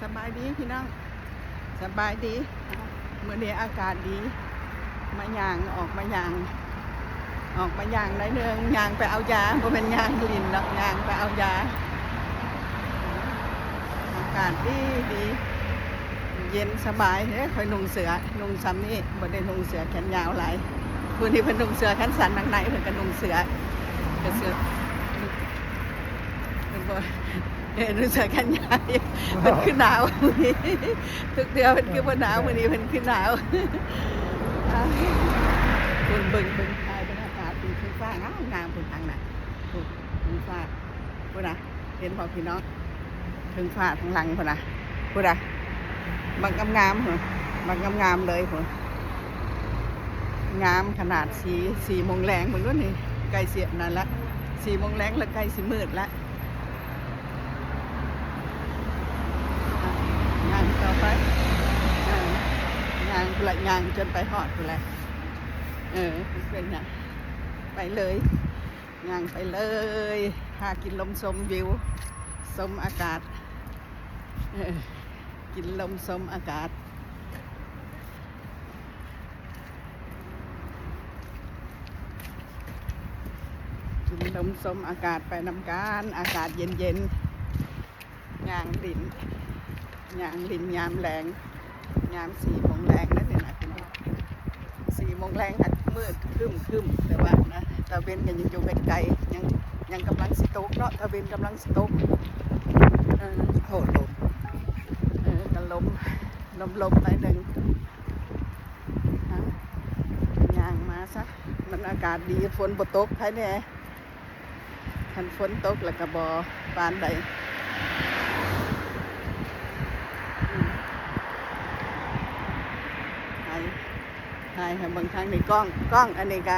สบายดีพี่น้องสบายดีเมื่อนี้อากาศดีมาย่างออกมาย่างได้เนืองย่างไปเอายาเพราะเป็นย่างลินดอกย่างไปเอายาอากาศดีเย็นสบายเฮ้ยคอยนุ่งเสือนุ่งซ้ำนี่บ่ได้นุ่งเสือแขนยาวหลายวันนี้เพิ่นนุ่งเสือแขนสั้นทางในเพิ่นก็นุ่งเสือเป็นเสือเป็นบ่นุ่งเสือแขนยาวเพิ่นขึ้นหนาวมื้อนี้ทุกเดือนเพิ่นคือบ่หนาวมื้อนี้เพิ่นขึ้นหนาวเบิ่งทายบรรยากาศเป็นฟ้างามๆพุ่นทางน่ะพุ่นฟ้าพุ่นน่ะเห็นบ่พี่น้องถึงฟ้าทางหลังพุ่นน่ะพุ่นน่ะบักงามๆพุ่นบักงามๆเลยพุ่นงามขนาด4 โมงแลงเบิ่งดูนี่ใกล้เสียนั่นละ4 โมงแลงแล้วใกล้สิมืดละงานต่อไปงานพุ่นละงานจนไปฮอดพุ่นละเป็นน่ะไปเลยงานไปเลยหากินลมชมวิวชมอากาศกินลมชมอากาศกินลมชมอากาศไปนำการอากาศเย็นๆย่างลินยามแรงยาม4 โมงแรงนั่นเองนะคุณ4 โมงแรงอาจมืดครึ้มแต่ว่านะตะเวนกันยังอยู่ไกลๆยังกำลังสตกเนาะตะเวนกำลังสตกโหลมกันลมหน่อยหนึ่งย่างมาซะมันอากาศดีฝนบ่ตกใครแน่คันฝนตกแล้วก็บ่ปานใดให้บางครั้งในกล้องอันนี้ก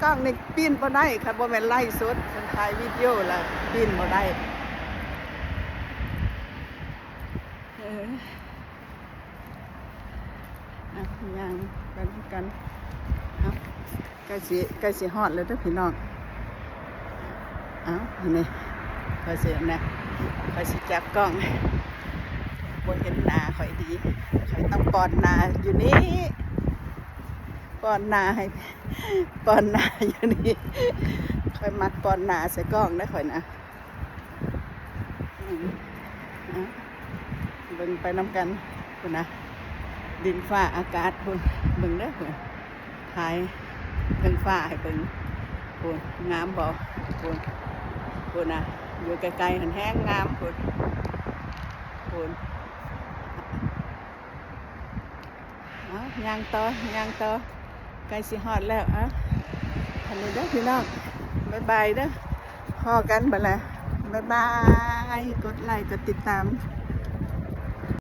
ล้องนี่ปีนบ่ได้ค่ะบ่แม่นไล่สดคันถ่ายวิดีโอล่ะปีนบ่ได้ย่างกันใกล้สิฮอดแล้วเด้อพี่น้องนี่ใกล้สิจับกล้องบ่เห็นหน้าข่อยดีข่อยต้องป้อนหน้าอยู่นี่ป้อนหน้าอยู่นี่ข่อยมักป้อนหน้าใส่กล้องนะข่อยนะเบิ่งไปน้ำกันพุ่นนะดินฟ้าอากาศพุ่นเบิ่งเด้อพุ่นถ่ายเบิ่งฟ้าให้เบิ่งพุ่นงามบ่พุ่นนะอยู่ไกลๆหันแห้งงามพุ่นย่างต่อใกล้สิฮอดแล้วอันนี้เด้อพี่น้องบ๊ายบายเด้อพอกันบัดละบ๊ายบายกดไลค์กดติดตาม